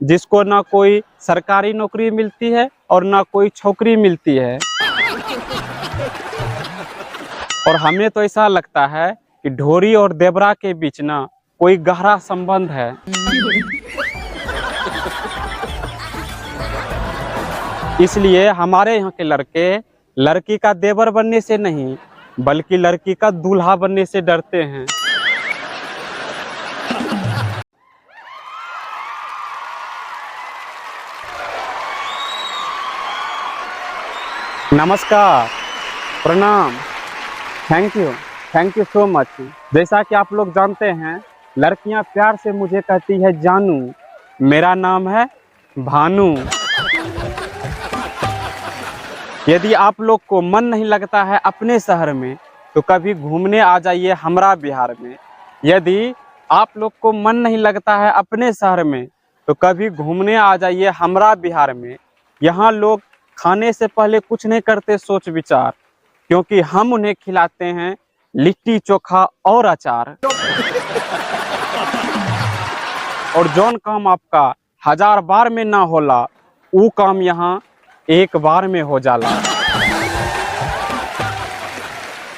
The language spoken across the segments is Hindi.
जिसको ना कोई सरकारी नौकरी मिलती है और ना कोई छोकरी मिलती है। और हमें तो ऐसा लगता है कि ढोरी और देवरा के बीच ना कोई गहरा संबंध है। इसलिए हमारे यहाँ के लड़के लड़की का देवर बनने से नहीं बल्कि लड़की का दूल्हा बनने से डरते हैं। नमस्कार, प्रणाम, थैंक यू सो मच। जैसा कि आप लोग जानते हैं, लड़कियां प्यार से मुझे कहती है जानू। मेरा नाम है भानु। यदि आप लोग को मन नहीं लगता है अपने शहर में तो कभी घूमने आ जाइए हमरा बिहार में। यदि आप लोग को मन नहीं लगता है अपने शहर में तो कभी घूमने आ जाइए हमरा बिहार में। यहाँ लोग खाने से पहले कुछ नहीं करते सोच विचार, क्योंकि हम उन्हें खिलाते हैं लिट्टी चोखा और अचार। और जौन काम आपका 1000 बार में ना होला वो काम यहाँ एक बार में हो जाला।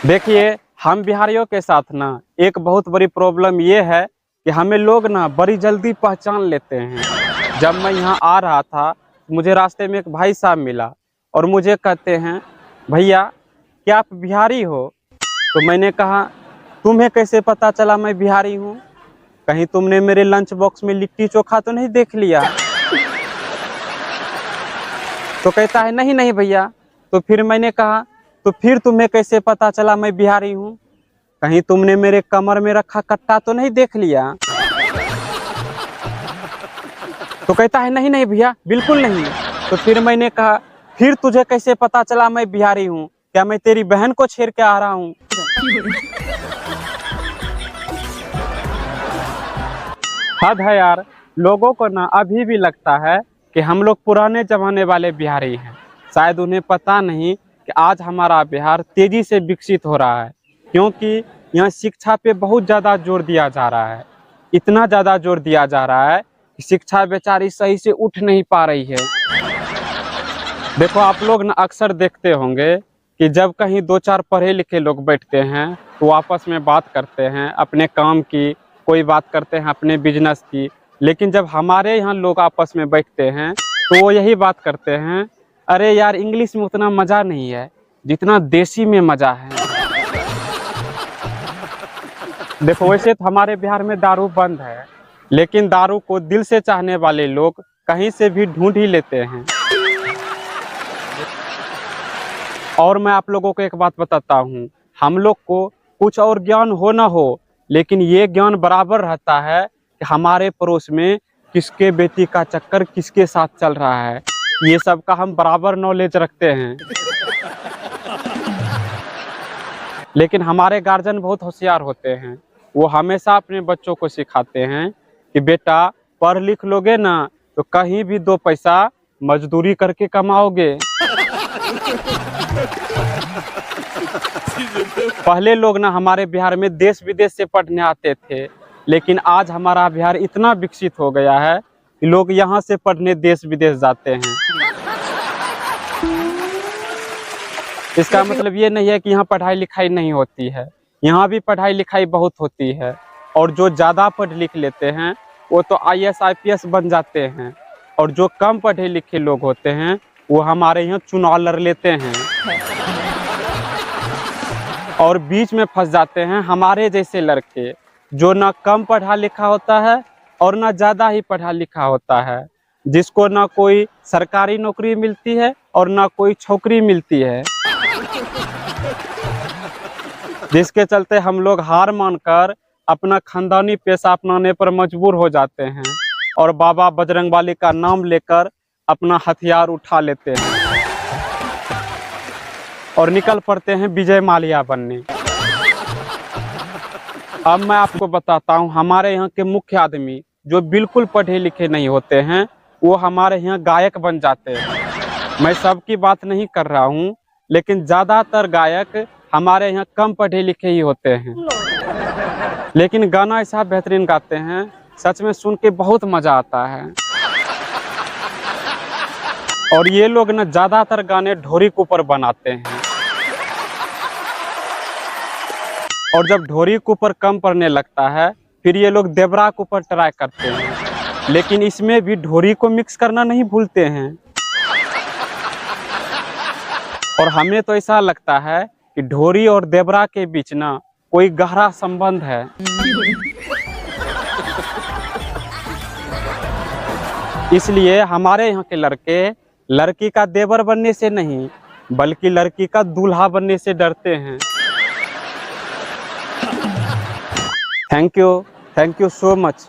देखिए, हम बिहारियों के साथ ना एक बहुत बड़ी प्रॉब्लम ये है कि हमें लोग ना बड़ी जल्दी पहचान लेते हैं। जब मैं यहाँ आ रहा था मुझे रास्ते में एक भाई साहब मिला और मुझे कहते हैं, भैया क्या आप बिहारी हो? तो मैंने कहा, तुम्हें कैसे पता चला मैं बिहारी हूँ? कहीं तुमने मेरे लंच बॉक्स में लिट्टी चोखा तो नहीं देख लिया? तो कहता है, नहीं नहीं भैया। तो फिर मैंने कहा, तो फिर तुम्हें कैसे पता चला मैं बिहारी हूँ? कहीं तुमने मेरे कमर में रखा कट्टा तो नहीं देख लिया? तो कहता है, नहीं नहीं भैया, बिल्कुल नहीं। तो फिर मैंने कहा, फिर तुझे कैसे पता चला मैं बिहारी हूँ? क्या मैं तेरी बहन को छेड़ के आ रहा हूँ? हद है यार, लोगों को ना अभी भी लगता है कि हम लोग पुराने जमाने वाले बिहारी हैं। शायद उन्हें पता नहीं कि आज हमारा बिहार तेजी से विकसित हो रहा है, क्योंकि यहाँ शिक्षा पे बहुत ज़्यादा जोर दिया जा रहा है। इतना ज़्यादा जोर दिया जा रहा है कि शिक्षा बेचारी सही से उठ नहीं पा रही है। देखो, आप लोग ना अक्सर देखते होंगे कि जब कहीं 2-4 पढ़े लिखे लोग बैठते हैं तो आपस में बात करते हैं अपने काम की, कोई बात करते हैं अपने बिजनेस की। लेकिन जब हमारे यहाँ लोग आपस में बैठते हैं तो वो यही बात करते हैं, अरे यार इंग्लिश में उतना मज़ा नहीं है जितना देसी में मज़ा है। देखो, वैसे तो हमारे बिहार में दारू बंद है, लेकिन दारू को दिल से चाहने वाले लोग कहीं से भी ढूंढ ही लेते हैं। और मैं आप लोगों को एक बात बताता हूँ, हम लोग को कुछ और ज्ञान हो ना हो, लेकिन ये ज्ञान बराबर रहता है कि हमारे पड़ोस में किसके बेटी का चक्कर किसके साथ चल रहा है। ये सब का हम बराबर नॉलेज रखते हैं। लेकिन हमारे गार्जियन बहुत होशियार होते हैं। वो हमेशा अपने बच्चों को सिखाते हैं कि बेटा पढ़ लिख लोगे ना तो कहीं भी 2 पैसा मजदूरी करके कमाओगे। पहले लोग ना हमारे बिहार में देश विदेश से पढ़ने आते थे, लेकिन आज हमारा बिहार इतना विकसित हो गया है कि लोग यहाँ से पढ़ने देश विदेश जाते हैं। इसका मतलब ये नहीं है कि यहाँ पढ़ाई लिखाई नहीं होती है, यहाँ भी पढ़ाई लिखाई बहुत होती है। और जो ज़्यादा पढ़ लिख लेते हैं वो तो IAS IPS बन जाते हैं, और जो कम पढ़े लिखे लोग होते हैं वो हमारे यहाँ चुनाव लड़ लेते हैं और बीच में फंस जाते हैं हमारे जैसे लड़के, जो ना कम पढ़ा लिखा होता है और ना ज़्यादा ही पढ़ा लिखा होता है, जिसको ना कोई सरकारी नौकरी मिलती है और ना कोई छोकरी मिलती है। जिसके चलते हम लोग हार मानकर अपना खानदानी पेशा अपनाने पर मजबूर हो जाते हैं और बाबा बजरंगबली का नाम लेकर अपना हथियार उठा लेते हैं और निकल पड़ते हैं विजय माल्या बनने। अब मैं आपको बताता हूँ, हमारे यहाँ के मुख्य आदमी जो बिल्कुल पढ़े लिखे नहीं होते हैं वो हमारे यहाँ गायक बन जाते हैं। मैं सबकी बात नहीं कर रहा हूँ, लेकिन ज़्यादातर गायक हमारे यहाँ कम पढ़े लिखे ही होते हैं, लेकिन गाना ऐसा बेहतरीन गाते हैं, सच में सुन के बहुत मज़ा आता है। और ये लोग ना ज्यादातर गाने ढोरी के ऊपर बनाते हैं। और जब ढोरी के ऊपर कम पड़ने लगता है फिर ये लोग देवरा के ऊपर ट्राई करते हैं, लेकिन इसमें भी ढोरी को मिक्स करना नहीं भूलते हैं। और हमें तो ऐसा लगता है कि ढोरी और देवरा के बीच ना कोई गहरा संबंध है। इसलिए हमारे यहाँ के लड़के लड़की का देवर बनने से नहीं बल्कि लड़की का दूल्हा बनने से डरते हैं। Thank you so much.